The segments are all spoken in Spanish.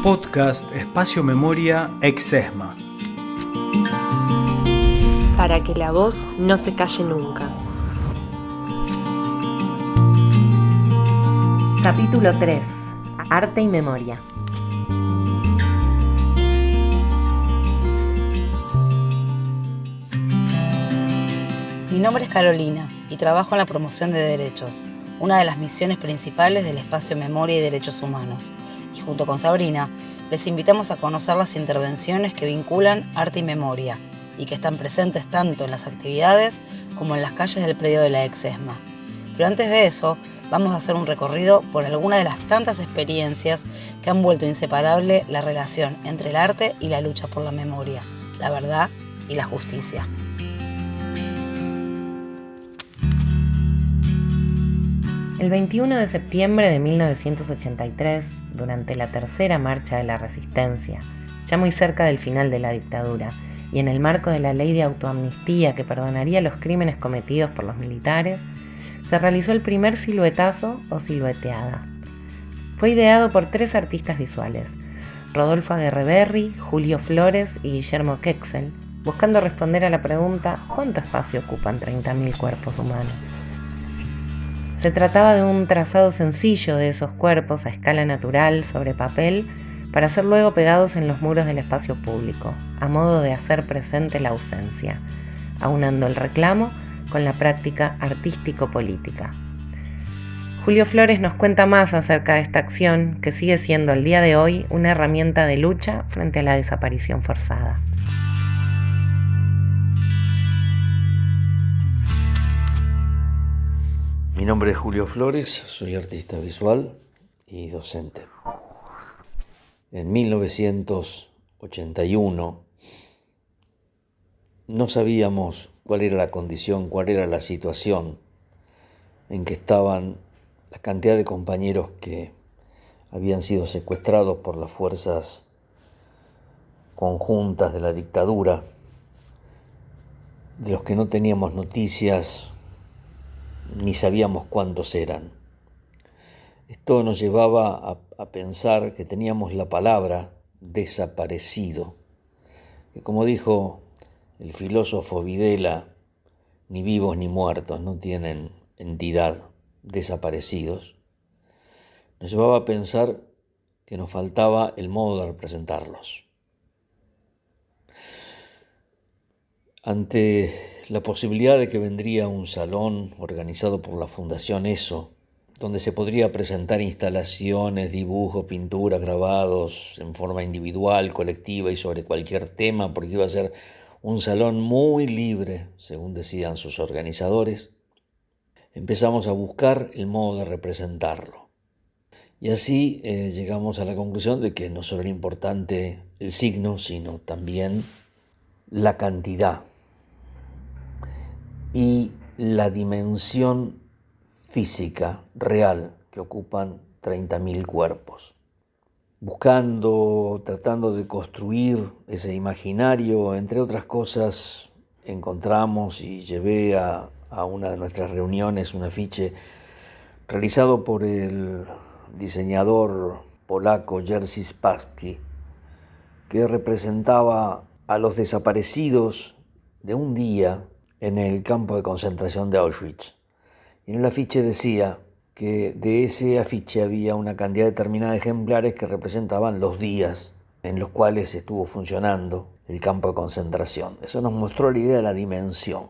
Podcast Espacio Memoria Exesma. Para que la voz no se calle nunca. Capítulo 3. Arte y memoria. Mi nombre es Carolina y trabajo en la promoción de derechos, una de las misiones principales del Espacio Memoria y Derechos Humanos. Y junto con Sabrina, les invitamos a conocer las intervenciones que vinculan arte y memoria y que están presentes tanto en las actividades como en las calles del predio de la Exesma. Pero antes de eso, vamos a hacer un recorrido por algunas de las tantas experiencias que han vuelto inseparable la relación entre el arte y la lucha por la memoria, la verdad y la justicia. El 21 de septiembre de 1983, durante la tercera marcha de la Resistencia, ya muy cerca del final de la dictadura, y en el marco de la ley de autoamnistía que perdonaría los crímenes cometidos por los militares, se realizó el primer siluetazo o silueteada. Fue ideado por 3 artistas visuales, Rodolfo Aguerreberri, Julio Flores y Guillermo Quexel, buscando responder a la pregunta ¿cuánto espacio ocupan 30.000 cuerpos humanos? Se trataba de un trazado sencillo de esos cuerpos a escala natural sobre papel para ser luego pegados en los muros del espacio público, a modo de hacer presente la ausencia, aunando el reclamo con la práctica artístico-política. Julio Flores nos cuenta más acerca de esta acción que sigue siendo al día de hoy una herramienta de lucha frente a la desaparición forzada. Mi nombre es Julio Flores, soy artista visual y docente. En 1981 no sabíamos cuál era la condición, cuál era la situación en que estaban la cantidad de compañeros que habían sido secuestrados por las fuerzas conjuntas de la dictadura, de los que no teníamos noticias ni sabíamos cuántos eran. Esto nos llevaba a pensar que teníamos la palabra desaparecido, que como dijo el filósofo Videla, ni vivos ni muertos no tienen entidad, desaparecidos. Nos llevaba a pensar que nos faltaba el modo de representarlos. Ante la posibilidad de que vendría un salón organizado por la Fundación ESO, donde se podría presentar instalaciones, dibujos, pinturas, grabados en forma individual, colectiva y sobre cualquier tema, porque iba a ser un salón muy libre, según decían sus organizadores, empezamos a buscar el modo de representarlo. Y así llegamos a la conclusión de que no solo era importante el signo, sino también la cantidad y la dimensión física real que ocupan 30.000 cuerpos. Tratando de construir ese imaginario, entre otras cosas, encontramos y llevé a una de nuestras reuniones un afiche realizado por el diseñador polaco Jerzy Spassky, que representaba a los desaparecidos de un día en el campo de concentración de Auschwitz. Y en el afiche decía que de ese afiche había una cantidad determinada de ejemplares que representaban los días en los cuales estuvo funcionando el campo de concentración. Eso nos mostró la idea de la dimensión.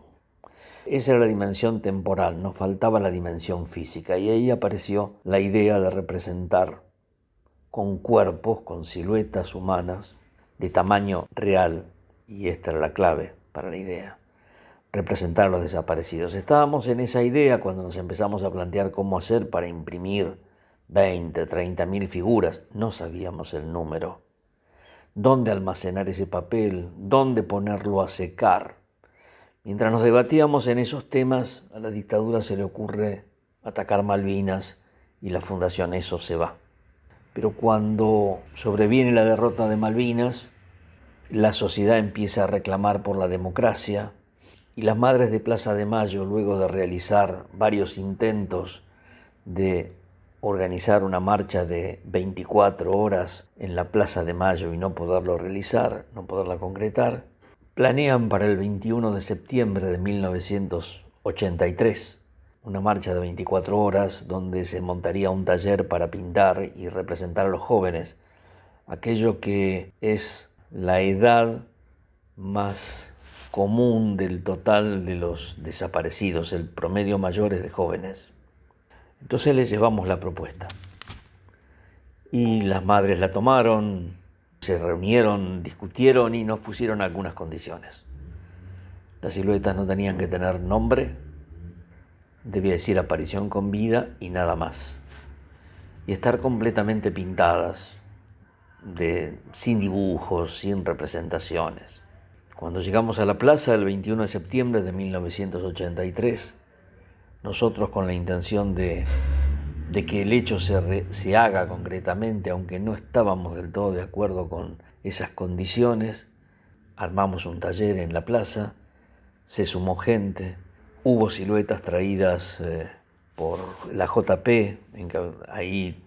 Esa era la dimensión temporal, nos faltaba la dimensión física. Y ahí apareció la idea de representar con cuerpos, con siluetas humanas de tamaño real. Y esta era la clave para la idea. Representar a los desaparecidos. Estábamos en esa idea cuando nos empezamos a plantear cómo hacer para imprimir 20, 30.000 figuras. No sabíamos el número. ¿Dónde almacenar ese papel? ¿Dónde ponerlo a secar? Mientras nos debatíamos en esos temas, a la dictadura se le ocurre atacar Malvinas y la Fundación ESO se va. Pero cuando sobreviene la derrota de Malvinas, la sociedad empieza a reclamar por la democracia, y las madres de Plaza de Mayo, luego de realizar varios intentos de organizar una marcha de 24 horas en la Plaza de Mayo y no poderlo realizar, no poderla concretar, planean para el 21 de septiembre de 1983 una marcha de 24 horas donde se montaría un taller para pintar y representar a los jóvenes, aquello que es la edad más común del total de los desaparecidos, el promedio mayor es de jóvenes. Entonces les llevamos la propuesta y las madres la tomaron, se reunieron, discutieron y nos pusieron algunas condiciones. Las siluetas no tenían que tener nombre, debía decir aparición con vida y nada más. Y estar completamente pintadas, sin dibujos, sin representaciones. Cuando llegamos a la plaza el 21 de septiembre de 1983, nosotros con la intención de que el hecho se haga concretamente, aunque no estábamos del todo de acuerdo con esas condiciones, armamos un taller en la plaza, se sumó gente, hubo siluetas traídas por la JP, ahí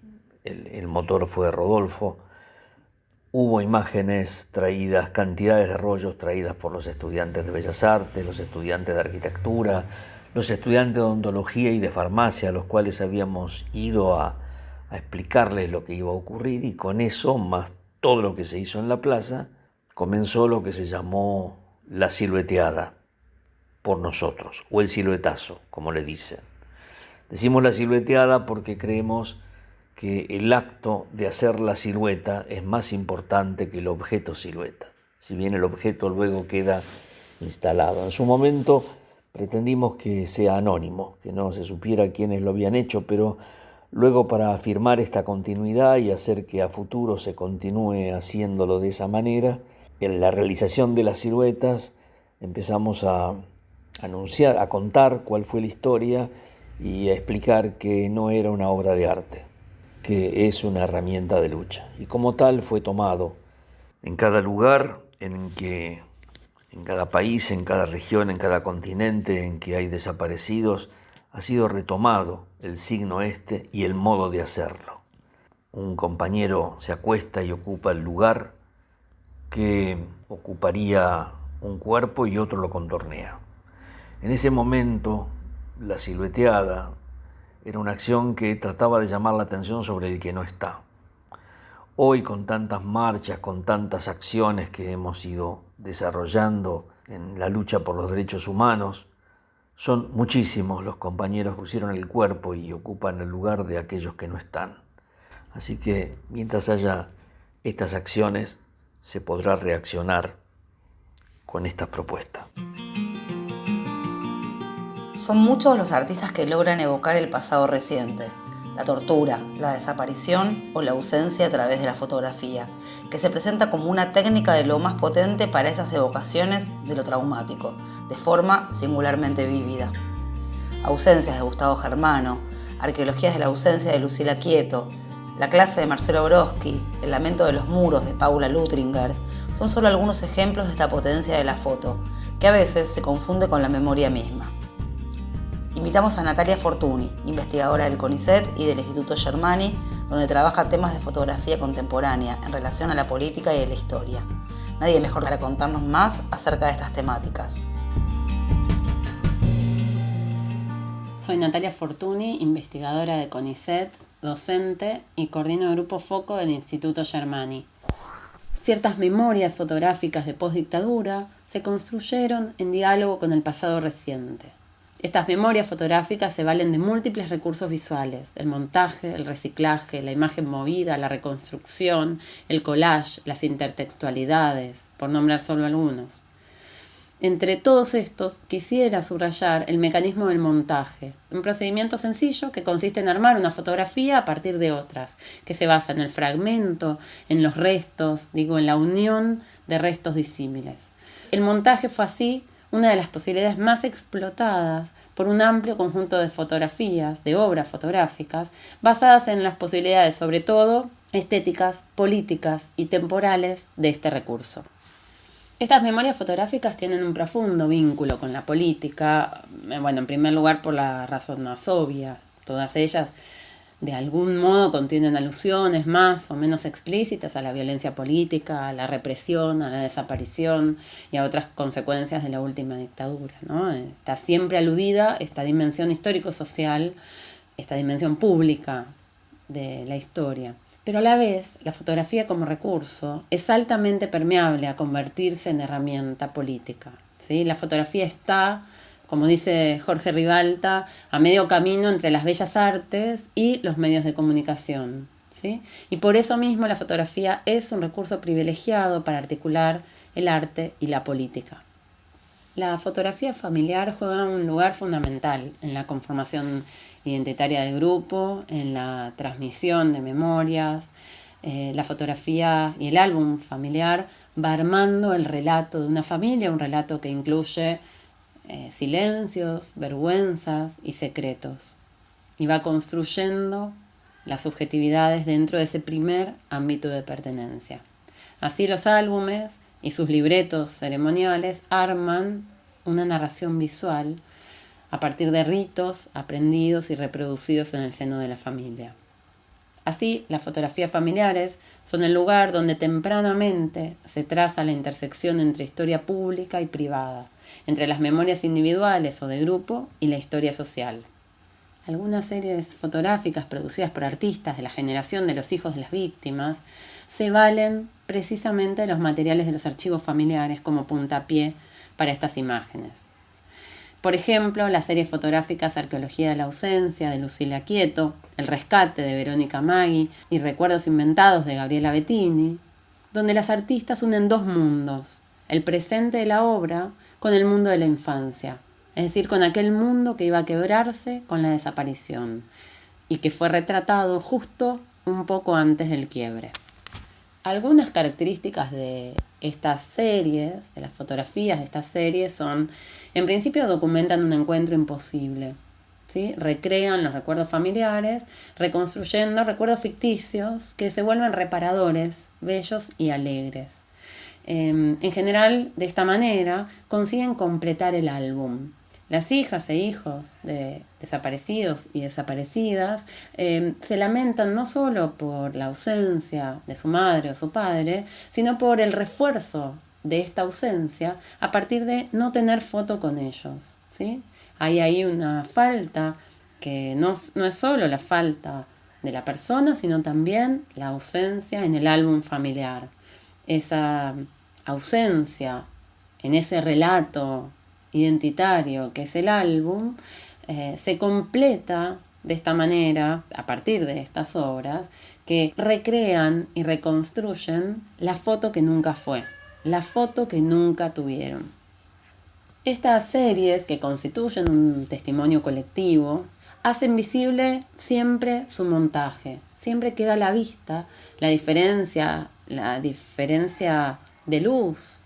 el motor fue Rodolfo, hubo imágenes traídas, cantidades de rollos traídas por los estudiantes de Bellas Artes, los estudiantes de Arquitectura, los estudiantes de Odontología y de Farmacia, a los cuales habíamos ido a explicarles lo que iba a ocurrir, y con eso, más todo lo que se hizo en la plaza, comenzó lo que se llamó la silueteada por nosotros, o el siluetazo, como le dicen. Decimos la silueteada porque creemos que el acto de hacer la silueta es más importante que el objeto silueta, si bien el objeto luego queda instalado. En su momento pretendimos que sea anónimo, que no se supiera quiénes lo habían hecho, pero luego, para afirmar esta continuidad y hacer que a futuro se continúe haciéndolo de esa manera, en la realización de las siluetas empezamos a anunciar, a contar cuál fue la historia y a explicar que no era una obra de arte, que es una herramienta de lucha. Y como tal fue tomado en cada lugar en cada país, en cada región, en cada continente en que hay desaparecidos, ha sido retomado el signo y el modo de hacerlo. Un compañero se acuesta y ocupa el lugar que ocuparía un cuerpo y otro lo contornea. En ese momento, la silueteada era una acción que trataba de llamar la atención sobre el que no está. Hoy, con tantas marchas, con tantas acciones que hemos ido desarrollando en la lucha por los derechos humanos, son muchísimos los compañeros que pusieron el cuerpo y ocupan el lugar de aquellos que no están. Así que mientras haya estas acciones, se podrá reaccionar con esta propuesta. Son muchos los artistas que logran evocar el pasado reciente, la tortura, la desaparición o la ausencia a través de la fotografía, que se presenta como una técnica de lo más potente para esas evocaciones de lo traumático, de forma singularmente vívida. Ausencias de Gustavo Germano, Arqueologías de la ausencia de Lucila Quieto, La clase de Marcelo Brodsky, El lamento de los muros de Paula Lutringer, son solo algunos ejemplos de esta potencia de la foto, que a veces se confunde con la memoria misma. Invitamos a Natalia Fortuny, investigadora del CONICET y del Instituto Germani, donde trabaja temas de fotografía contemporánea en relación a la política y a la historia. Nadie mejor para contarnos más acerca de estas temáticas. Soy Natalia Fortuny, investigadora de CONICET, docente y coordino el Grupo Foco del Instituto Germani. Ciertas memorias fotográficas de postdictadura se construyeron en diálogo con el pasado reciente. Estas memorias fotográficas se valen de múltiples recursos visuales: el montaje, el reciclaje, la imagen movida, la reconstrucción, el collage, las intertextualidades, por nombrar solo algunos. Entre todos estos, quisiera subrayar el mecanismo del montaje, un procedimiento sencillo que consiste en armar una fotografía a partir de otras, que se basa en el fragmento, en los restos, en la unión de restos disímiles. El montaje fue así una de las posibilidades más explotadas por un amplio conjunto de fotografías, de obras fotográficas, basadas en las posibilidades, sobre todo, estéticas, políticas y temporales de este recurso. Estas memorias fotográficas tienen un profundo vínculo con la política, en primer lugar por la razón más obvia. Todas ellas de algún modo contienen alusiones más o menos explícitas a la violencia política, a la represión, a la desaparición y a otras consecuencias de la última dictadura, ¿no? Está siempre aludida esta dimensión histórico-social, esta dimensión pública de la historia. Pero a la vez, la fotografía como recurso es altamente permeable a convertirse en herramienta política, ¿sí? La fotografía está, como dice Jorge Ribalta, a medio camino entre las bellas artes y los medios de comunicación, ¿sí? Y por eso mismo la fotografía es un recurso privilegiado para articular el arte y la política. La fotografía familiar juega un lugar fundamental en la conformación identitaria del grupo, en la transmisión de memorias. La fotografía y el álbum familiar va armando el relato de una familia, un relato que incluye silencios, vergüenzas y secretos. Y va construyendo las subjetividades dentro de ese primer ámbito de pertenencia. Así los álbumes y sus libretos ceremoniales arman una narración visual a partir de ritos aprendidos y reproducidos en el seno de la familia. Así, las fotografías familiares son el lugar donde tempranamente se traza la intersección entre historia pública y privada, entre las memorias individuales o de grupo y la historia social. Algunas series fotográficas producidas por artistas de la generación de los hijos de las víctimas se valen precisamente de los materiales de los archivos familiares como puntapié para estas imágenes. Por ejemplo, las series fotográficas Arqueología de la ausencia de Lucila Quieto, El rescate de Verónica Maggi y Recuerdos inventados de Gabriela Bettini, donde las artistas unen dos mundos, el presente de la obra con el mundo de la infancia, es decir, con aquel mundo que iba a quebrarse con la desaparición y que fue retratado justo un poco antes del quiebre. Algunas características de estas series, de las fotografías de estas series son, en principio documentan un encuentro imposible, ¿sí? Recrean los recuerdos familiares, reconstruyendo recuerdos ficticios que se vuelven reparadores, bellos y alegres. En general, de esta manera, consiguen completar el álbum. Las hijas e hijos de desaparecidos y desaparecidas se lamentan no solo por la ausencia de su madre o su padre, sino por el refuerzo de esta ausencia a partir de no tener foto con ellos, ¿sí? Hay ahí una falta que no es solo la falta de la persona, sino también la ausencia en el álbum familiar. Esa ausencia en ese relato identitario que es el álbum, se completa de esta manera, a partir de estas obras, que recrean y reconstruyen la foto que nunca fue, la foto que nunca tuvieron. Estas series, que constituyen un testimonio colectivo, hacen visible siempre su montaje, siempre queda a la vista la diferencia de luz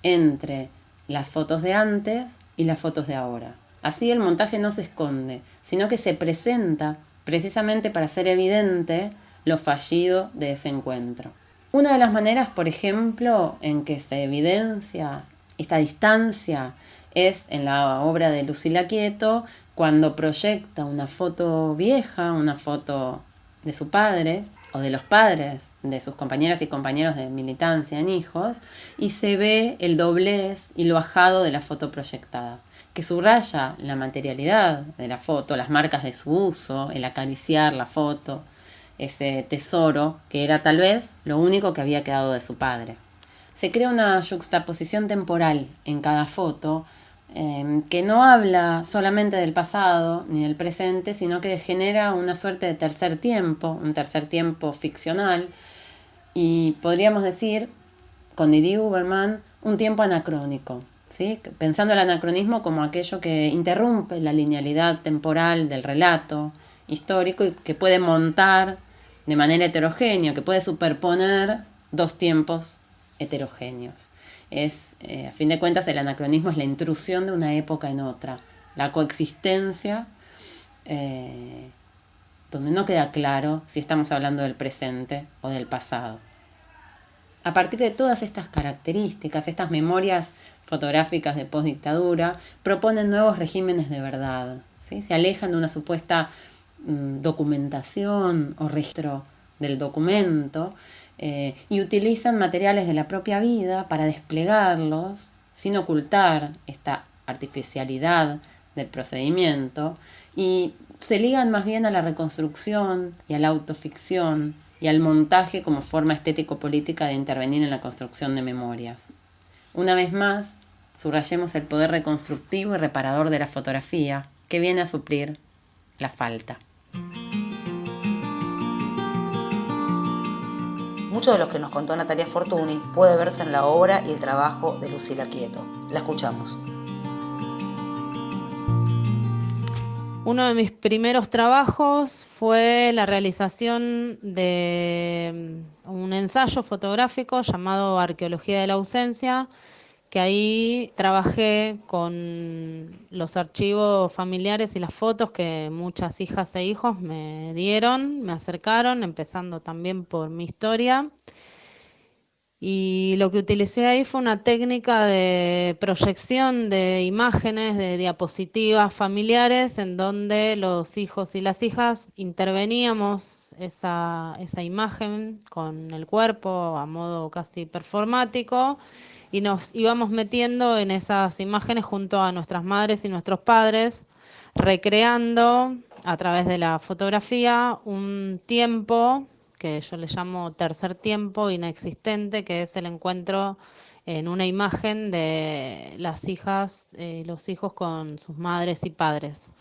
entre las fotos de antes y las fotos de ahora. Así el montaje no se esconde, sino que se presenta precisamente para hacer evidente lo fallido de ese encuentro. Una de las maneras, por ejemplo, en que se evidencia esta distancia es en la obra de Lucila Quieto, cuando proyecta una foto vieja, una foto de su padre, o de los padres de sus compañeras y compañeros de militancia en hijos, y se ve el doblez y lo ajado de la foto proyectada, que subraya la materialidad de la foto, las marcas de su uso, el acariciar la foto, ese tesoro que era tal vez lo único que había quedado de su padre. Se crea una yuxtaposición temporal en cada foto, que no habla solamente del pasado ni del presente, sino que genera una suerte de tercer tiempo, un tercer tiempo ficcional, y podríamos decir, con Didi Uberman, un tiempo anacrónico, ¿sí? Pensando el anacronismo como aquello que interrumpe la linealidad temporal del relato histórico y que puede montar de manera heterogénea, que puede superponer dos tiempos heterogéneos. A fin de cuentas, el anacronismo es la intrusión de una época en otra, la coexistencia, donde no queda claro si estamos hablando del presente o del pasado. A partir de todas estas características, estas memorias fotográficas de postdictadura proponen nuevos regímenes de verdad, ¿sí? Se alejan de una supuesta documentación o registro del documento, y utilizan materiales de la propia vida para desplegarlos sin ocultar esta artificialidad del procedimiento, y se ligan más bien a la reconstrucción y a la autoficción y al montaje como forma estético-política de intervenir en la construcción de memorias. Una vez más, subrayemos el poder reconstructivo y reparador de la fotografía, que viene a suplir la falta. Mucho de lo que nos contó Natalia Fortuny puede verse en la obra y el trabajo de Lucila Quieto. La escuchamos. Uno de mis primeros trabajos fue la realización de un ensayo fotográfico llamado Arqueología de la ausencia, que ahí trabajé con los archivos familiares y las fotos que muchas hijas e hijos me dieron, me acercaron, empezando también por mi historia. Y lo que utilicé ahí fue una técnica de proyección de imágenes, de diapositivas familiares, en donde los hijos y las hijas interveníamos esa imagen con el cuerpo a modo casi performático, y nos íbamos metiendo en esas imágenes junto a nuestras madres y nuestros padres, recreando a través de la fotografía un tiempo que yo le llamo tercer tiempo inexistente, que es el encuentro en una imagen de las hijas y los hijos con sus madres y padres.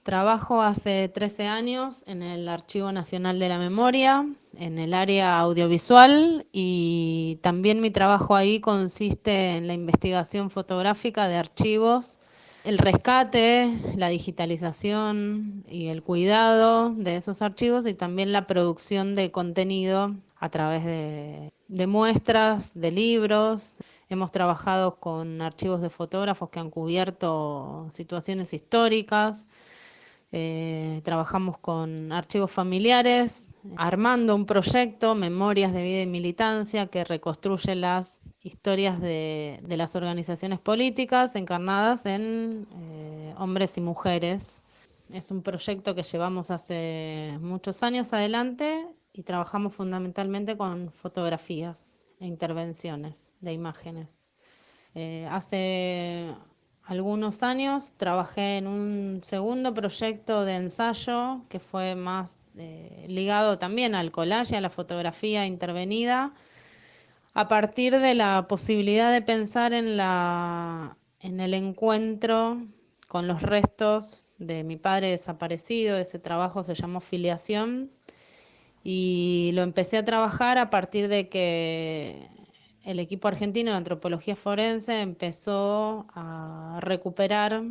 Trabajo hace 13 años en el Archivo Nacional de la Memoria, en el área audiovisual, y también mi trabajo ahí consiste en la investigación fotográfica de archivos, el rescate, la digitalización y el cuidado de esos archivos, y también la producción de contenido a través de muestras, de libros. Hemos trabajado con archivos de fotógrafos que han cubierto situaciones históricas. Trabajamos con archivos familiares, armando un proyecto, Memorias de Vida y Militancia, que reconstruye las historias de las organizaciones políticas encarnadas en hombres y mujeres. Es un proyecto que llevamos hace muchos años adelante y trabajamos fundamentalmente con fotografías e intervenciones de imágenes. Hace algunos años trabajé en un segundo proyecto de ensayo que fue más ligado también al collage y a la fotografía intervenida, a partir de la posibilidad de pensar en el encuentro con los restos de mi padre desaparecido. Ese trabajo se llamó Filiación, y lo empecé a trabajar a partir de que el equipo argentino de antropología forense empezó a recuperar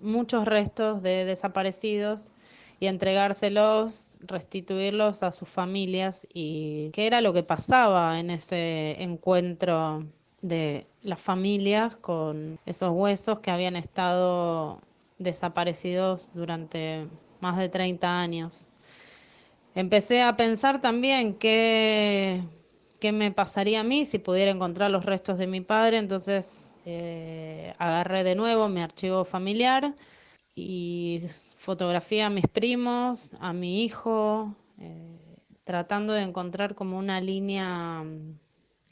muchos restos de desaparecidos y entregárselos, restituirlos a sus familias, y qué era lo que pasaba en ese encuentro de las familias con esos huesos que habían estado desaparecidos durante más de 30 años. Empecé a pensar también qué me pasaría a mí si pudiera encontrar los restos de mi padre. Entonces agarré de nuevo mi archivo familiar y fotografié a mis primos, a mi hijo, tratando de encontrar como una línea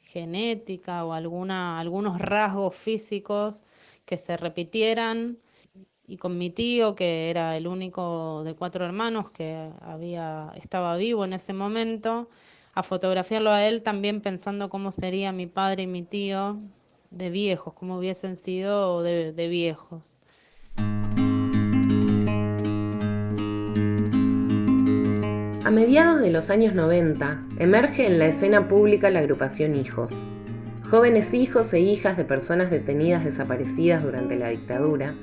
genética o algunos rasgos físicos que se repitieran. Y con mi tío, que era el único de 4 hermanos que estaba vivo en ese momento, a fotografiarlo a él, también pensando cómo sería mi padre y mi tío de viejos, cómo hubiesen sido de viejos. A mediados de los años 90, emerge en la escena pública la agrupación Hijos. Jóvenes hijos e hijas de personas detenidas desaparecidas durante la dictadura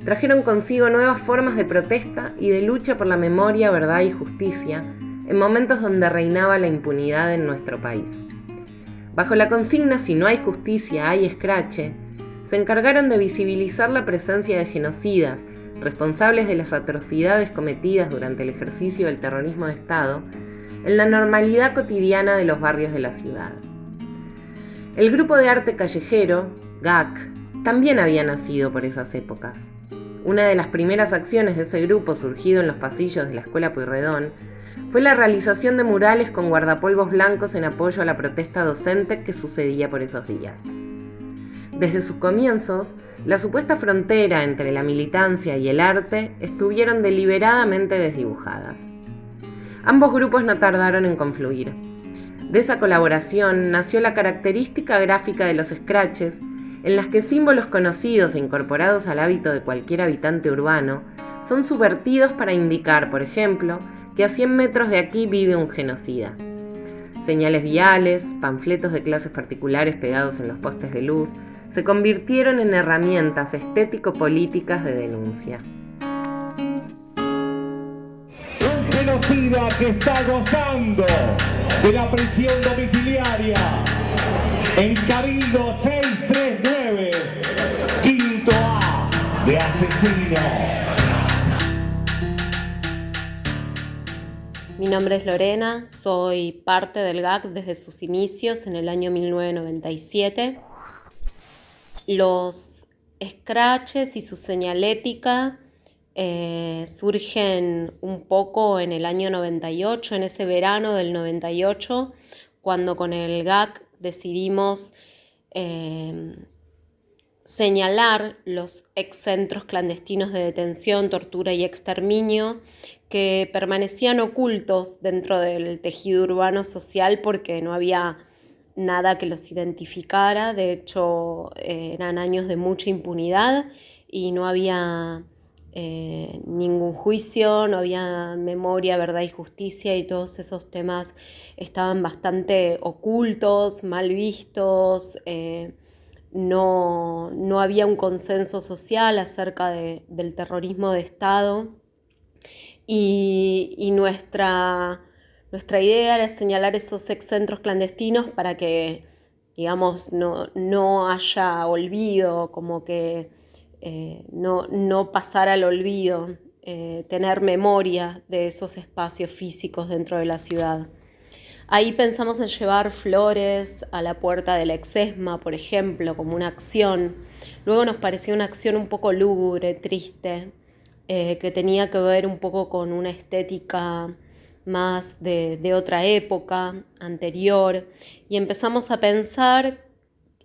trajeron consigo nuevas formas de protesta y de lucha por la memoria, verdad y justicia en momentos donde reinaba la impunidad en nuestro país. Bajo la consigna "Si no hay justicia, hay escrache", se encargaron de visibilizar la presencia de genocidas, responsables de las atrocidades cometidas durante el ejercicio del terrorismo de Estado, en la normalidad cotidiana de los barrios de la ciudad. El grupo de arte callejero, GAC, también había nacido por esas épocas. Una de las primeras acciones de ese grupo, surgido en los pasillos de la Escuela Pueyrredón, fue la realización de murales con guardapolvos blancos en apoyo a la protesta docente que sucedía por esos días. Desde sus comienzos, la supuesta frontera entre la militancia y el arte estuvieron deliberadamente desdibujadas. Ambos grupos no tardaron en confluir. De esa colaboración nació la característica gráfica de los scratches, en las que símbolos conocidos e incorporados al hábito de cualquier habitante urbano son subvertidos para indicar, por ejemplo, que a 100 metros de aquí vive un genocida. Señales viales, panfletos de clases particulares pegados en los postes de luz, se convirtieron en herramientas estético-políticas de denuncia. Un genocida que está gozando de la prisión domiciliaria en Cabildo 639, quinto A de asesino. Mi nombre es Lorena, soy parte del GAC desde sus inicios en el año 1997. Los scratches y su señalética surgen un poco en el año 98, en ese verano del 98, cuando con el GAC decidimos señalar los excentros clandestinos de detención, tortura y exterminio que permanecían ocultos dentro del tejido urbano social porque no había nada que los identificara. De hecho, eran años de mucha impunidad y no había ningún juicio, no había memoria, verdad y justicia, y todos esos temas estaban bastante ocultos, mal vistos. No había un consenso social acerca del terrorismo de Estado, y nuestra idea era señalar esos excentros clandestinos para que, digamos, no haya olvido, como que no pasara al olvido, tener memoria de esos espacios físicos dentro de la ciudad. Ahí pensamos en llevar flores a la puerta del Exesma, por ejemplo, como una acción. Luego nos parecía una acción un poco lúgubre, triste, que tenía que ver un poco con una estética más de otra época, anterior, y empezamos a pensar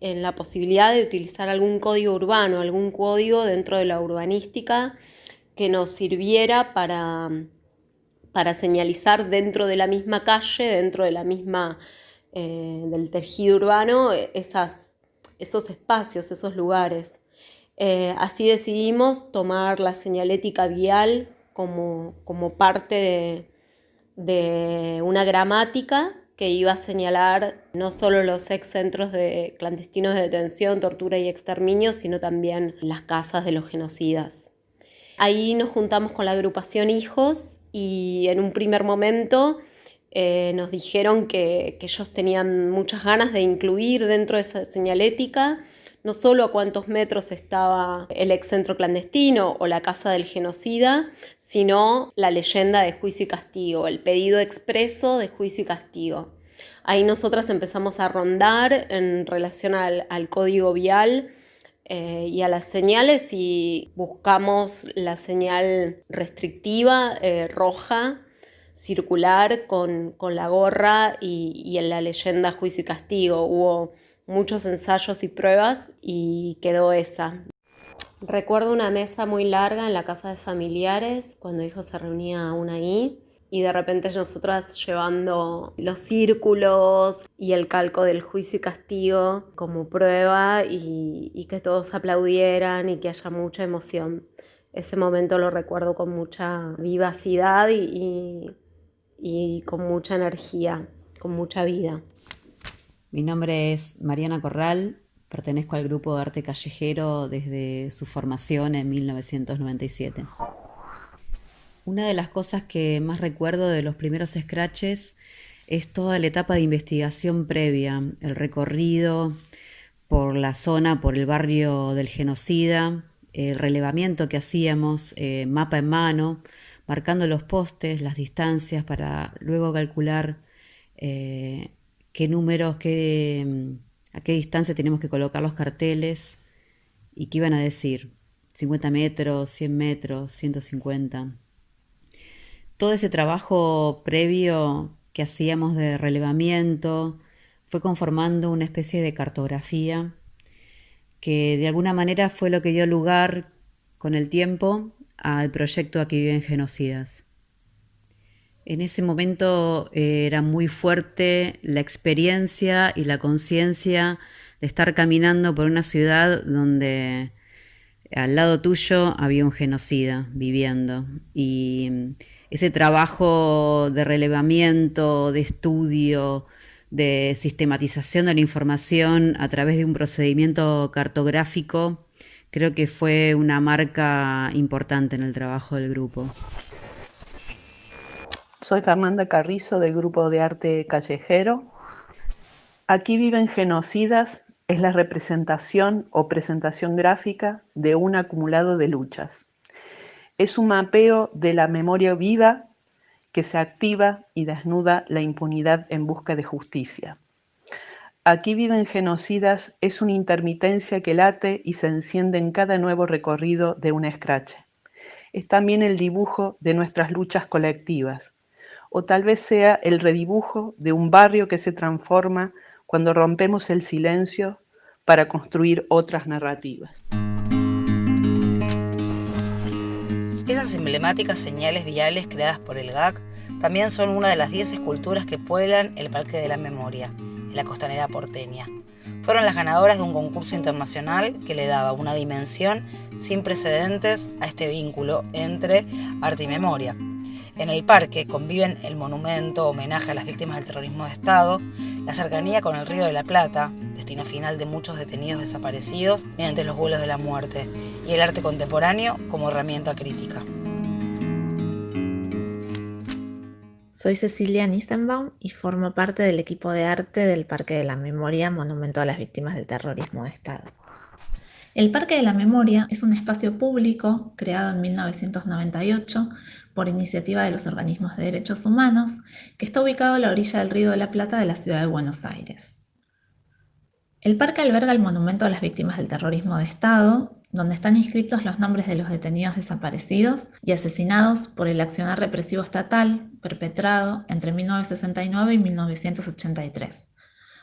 en la posibilidad de utilizar algún código urbano, algún código dentro de la urbanística que nos sirviera para señalizar dentro de la misma calle, dentro de la misma, del tejido urbano, esos espacios, esos lugares. Así decidimos tomar la señalética vial como parte de una gramática que iba a señalar no solo los excentros clandestinos de detención, tortura y exterminio, sino también las casas de los genocidas. Ahí nos juntamos con la agrupación Hijos y en un primer momento nos dijeron que ellos tenían muchas ganas de incluir dentro de esa señalética no solo a cuántos metros estaba el excentro clandestino o la casa del genocida, sino la leyenda de juicio y castigo, el pedido expreso de juicio y castigo. Ahí nosotras empezamos a rondar en relación al código vial y a las señales, y buscamos la señal restrictiva, roja, circular, con la gorra y en la leyenda juicio y castigo. Hubo muchos ensayos y pruebas y quedó esa. Recuerdo una mesa muy larga en la casa de familiares cuando Hijos se reunía aún ahí, y de repente nosotras llevando los círculos y el calco del juicio y castigo como prueba, y que todos aplaudieran y que haya mucha emoción. Ese momento lo recuerdo con mucha vivacidad y con mucha energía, con mucha vida. Mi nombre es Mariana Corral, pertenezco al grupo de arte callejero desde su formación en 1997. Una de las cosas que más recuerdo de los primeros scratches es toda la etapa de investigación previa, el recorrido por la zona, por el barrio del genocida, el relevamiento que hacíamos, mapa en mano, marcando los postes, las distancias para luego calcular qué números, a qué distancia tenemos que colocar los carteles y qué iban a decir. 50 metros, 100 metros, 150. Todo ese trabajo previo que hacíamos de relevamiento fue conformando una especie de cartografía que de alguna manera fue lo que dio lugar con el tiempo al proyecto Aquí viven genocidas. En ese momento era muy fuerte la experiencia y la conciencia de estar caminando por una ciudad donde al lado tuyo había un genocida viviendo, y ese trabajo de relevamiento, de estudio, de sistematización de la información a través de un procedimiento cartográfico, creo que fue una marca importante en el trabajo del grupo. Soy Fernanda Carrizo del Grupo de Arte Callejero. Aquí viven genocidas es la representación o presentación gráfica de un acumulado de luchas. Es un mapeo de la memoria viva que se activa y desnuda la impunidad en busca de justicia. Aquí viven genocidas es una intermitencia que late y se enciende en cada nuevo recorrido de un escrache. Es también el dibujo de nuestras luchas colectivas, o tal vez sea el redibujo de un barrio que se transforma cuando rompemos el silencio para construir otras narrativas. Esas emblemáticas señales viales creadas por el GAC también son una de las 10 esculturas que pueblan el Parque de la Memoria, en la costanera porteña. Fueron las ganadoras de un concurso internacional que le daba una dimensión sin precedentes a este vínculo entre arte y memoria. En el parque conviven el monumento homenaje a las víctimas del terrorismo de Estado, la cercanía con el Río de la Plata, destino final de muchos detenidos desaparecidos mediante los vuelos de la muerte, y el arte contemporáneo como herramienta crítica. Soy Cecilia Nissenbaum y formo parte del equipo de arte del Parque de la Memoria, Monumento a las Víctimas del Terrorismo de Estado. El Parque de la Memoria es un espacio público creado en 1998 por iniciativa de los organismos de derechos humanos, que está ubicado a la orilla del Río de la Plata de la ciudad de Buenos Aires. El parque alberga el Monumento a las Víctimas del Terrorismo de Estado, donde están inscritos los nombres de los detenidos desaparecidos y asesinados por el accionar represivo estatal perpetrado entre 1969 y 1983.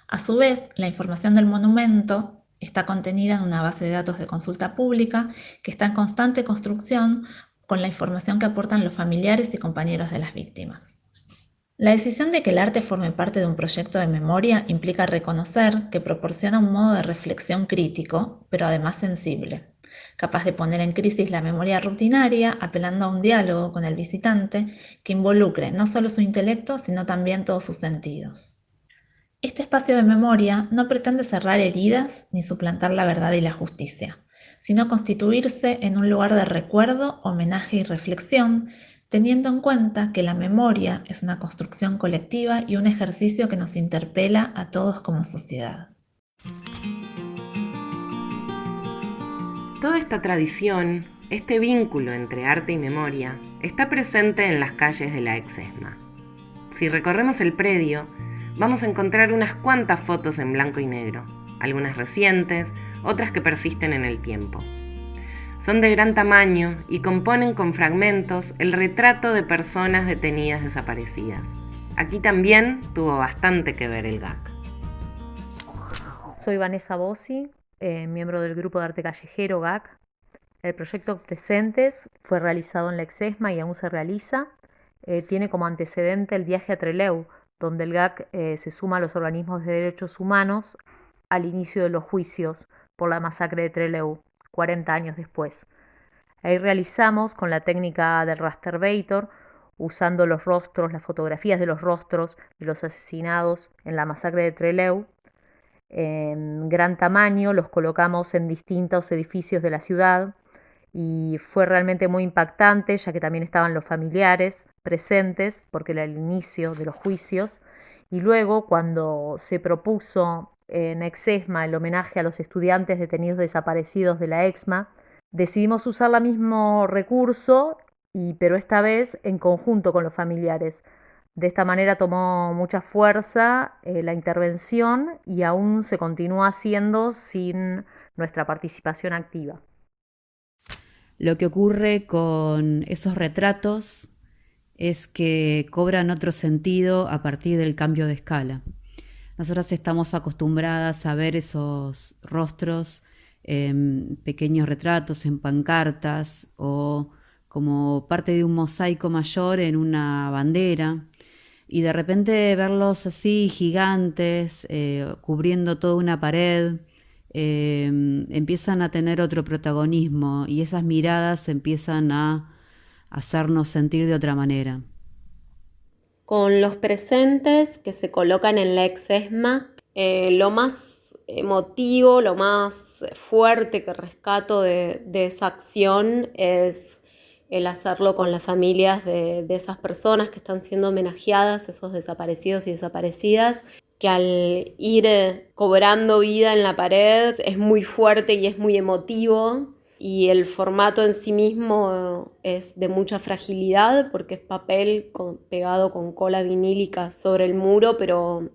A su vez, la información del monumento está contenida en una base de datos de consulta pública que está en constante construcción con la información que aportan los familiares y compañeros de las víctimas. La decisión de que el arte forme parte de un proyecto de memoria implica reconocer que proporciona un modo de reflexión crítico, pero además sensible, capaz de poner en crisis la memoria rutinaria, apelando a un diálogo con el visitante que involucre no solo su intelecto, sino también todos sus sentidos. Este espacio de memoria no pretende cerrar heridas ni suplantar la verdad y la justicia, sino constituirse en un lugar de recuerdo, homenaje y reflexión, teniendo en cuenta que la memoria es una construcción colectiva y un ejercicio que nos interpela a todos como sociedad. Toda esta tradición, este vínculo entre arte y memoria, está presente en las calles de la ex-ESMA. Si recorremos el predio, vamos a encontrar unas cuantas fotos en blanco y negro, algunas recientes, otras que persisten en el tiempo. Son de gran tamaño y componen con fragmentos el retrato de personas detenidas desaparecidas. Aquí también tuvo bastante que ver el GAC. Soy Vanessa Bossi, miembro del Grupo de Arte Callejero GAC. El proyecto Presentes fue realizado en la ex-ESMA y aún se realiza. Tiene como antecedente el viaje a Trelew, donde el GAC se suma a los organismos de derechos humanos al inicio de los juicios por la masacre de Trelew, 40 años después. Ahí realizamos con la técnica del Rasterbator, usando los rostros, las fotografías de los rostros de los asesinados en la masacre de Trelew, en gran tamaño, los colocamos en distintos edificios de la ciudad y fue realmente muy impactante, ya que también estaban los familiares presentes, porque era el inicio de los juicios, y luego cuando se propuso en ex-ESMA el homenaje a los estudiantes detenidos desaparecidos de la EXMA, decidimos usar el mismo recurso, pero esta vez en conjunto con los familiares. De esta manera tomó mucha fuerza la intervención y aún se continúa haciendo sin nuestra participación activa. Lo que ocurre con esos retratos es que cobran otro sentido a partir del cambio de escala. Nosotras estamos acostumbradas a ver esos rostros en pequeños retratos, en pancartas o como parte de un mosaico mayor en una bandera, y de repente verlos así gigantes, cubriendo toda una pared, empiezan a tener otro protagonismo y esas miradas empiezan a hacernos sentir de otra manera. Con los presentes que se colocan en la exesma, lo más emotivo, lo más fuerte que rescato de esa acción es el hacerlo con las familias de esas personas que están siendo homenajeadas, esos desaparecidos y desaparecidas, que al ir cobrando vida en la pared es muy fuerte y es muy emotivo. Y el formato en sí mismo es de mucha fragilidad porque es papel pegado con cola vinílica sobre el muro, pero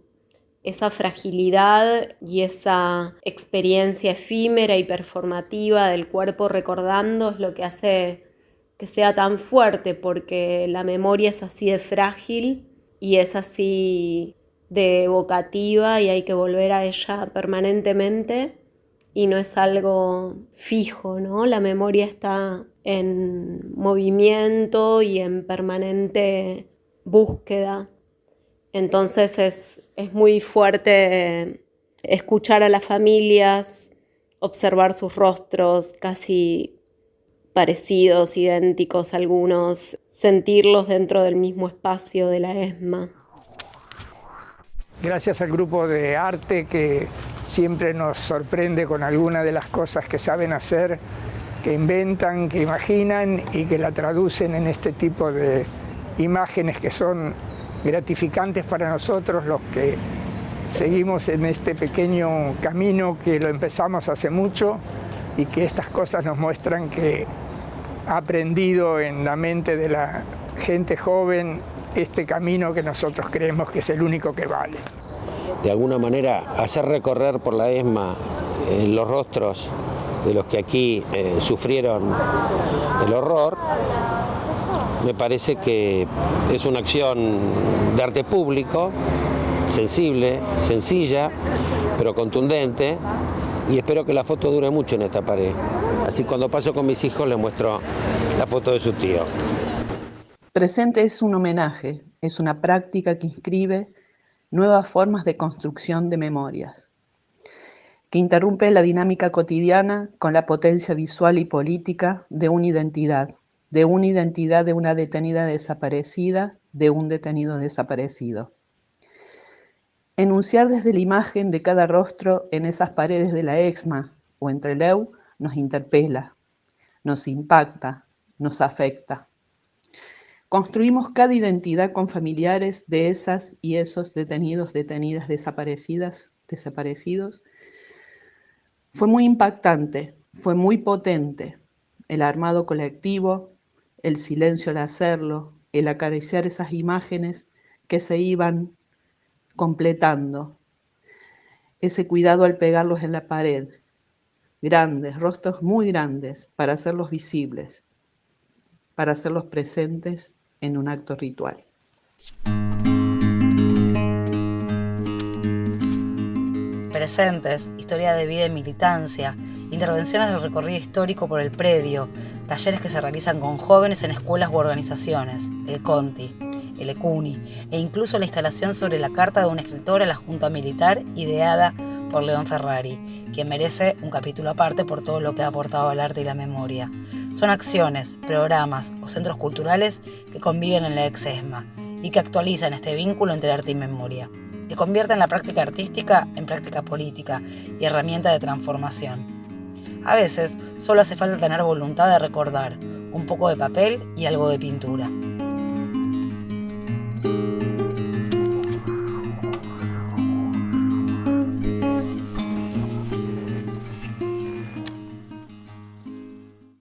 esa fragilidad y esa experiencia efímera y performativa del cuerpo recordando es lo que hace que sea tan fuerte, porque la memoria es así de frágil y es así de evocativa y hay que volver a ella permanentemente. Y no es algo fijo, ¿no? La memoria está en movimiento y en permanente búsqueda. Entonces es muy fuerte escuchar a las familias, observar sus rostros casi parecidos, idénticos algunos, sentirlos dentro del mismo espacio de la ESMA. Gracias al grupo de arte que siempre nos sorprende con alguna de las cosas que saben hacer, que inventan, que imaginan y que la traducen en este tipo de imágenes que son gratificantes para nosotros, los que seguimos en este pequeño camino que lo empezamos hace mucho y que estas cosas nos muestran que ha aprendido en la mente de la gente joven este camino que nosotros creemos que es el único que vale. De alguna manera, hacer recorrer por la ESMA los rostros de los que aquí sufrieron el horror, me parece que es una acción de arte público, sensible, sencilla, pero contundente, y espero que la foto dure mucho en esta pared. Así cuando paso con mis hijos les muestro la foto de su tío. Presente es un homenaje, es una práctica que inscribe nuevas formas de construcción de memorias, que interrumpe la dinámica cotidiana con la potencia visual y política de una identidad de una detenida desaparecida, de un detenido desaparecido. Enunciar desde la imagen de cada rostro en esas paredes de la EXMA o entre Trelew nos interpela, nos impacta, nos afecta. Construimos cada identidad con familiares de esas y esos detenidos, detenidas, desaparecidas, desaparecidos. Fue muy impactante, fue muy potente el armado colectivo, el silencio al hacerlo, el acariciar esas imágenes que se iban completando, ese cuidado al pegarlos en la pared, grandes, rostros muy grandes para hacerlos visibles, para hacerlos presentes en un acto ritual. Presentes, historia de vida y militancia, intervenciones del recorrido histórico por el predio, talleres que se realizan con jóvenes en escuelas u organizaciones, el CONTI, el ECUNI, e incluso la instalación sobre la carta de un escritor a la Junta Militar ideada por León Ferrari, quien merece un capítulo aparte por todo lo que ha aportado al arte y la memoria. Son acciones, programas o centros culturales que conviven en la EXESMA y que actualizan este vínculo entre arte y memoria, que convierten la práctica artística en práctica política y herramienta de transformación. A veces solo hace falta tener voluntad de recordar, un poco de papel y algo de pintura.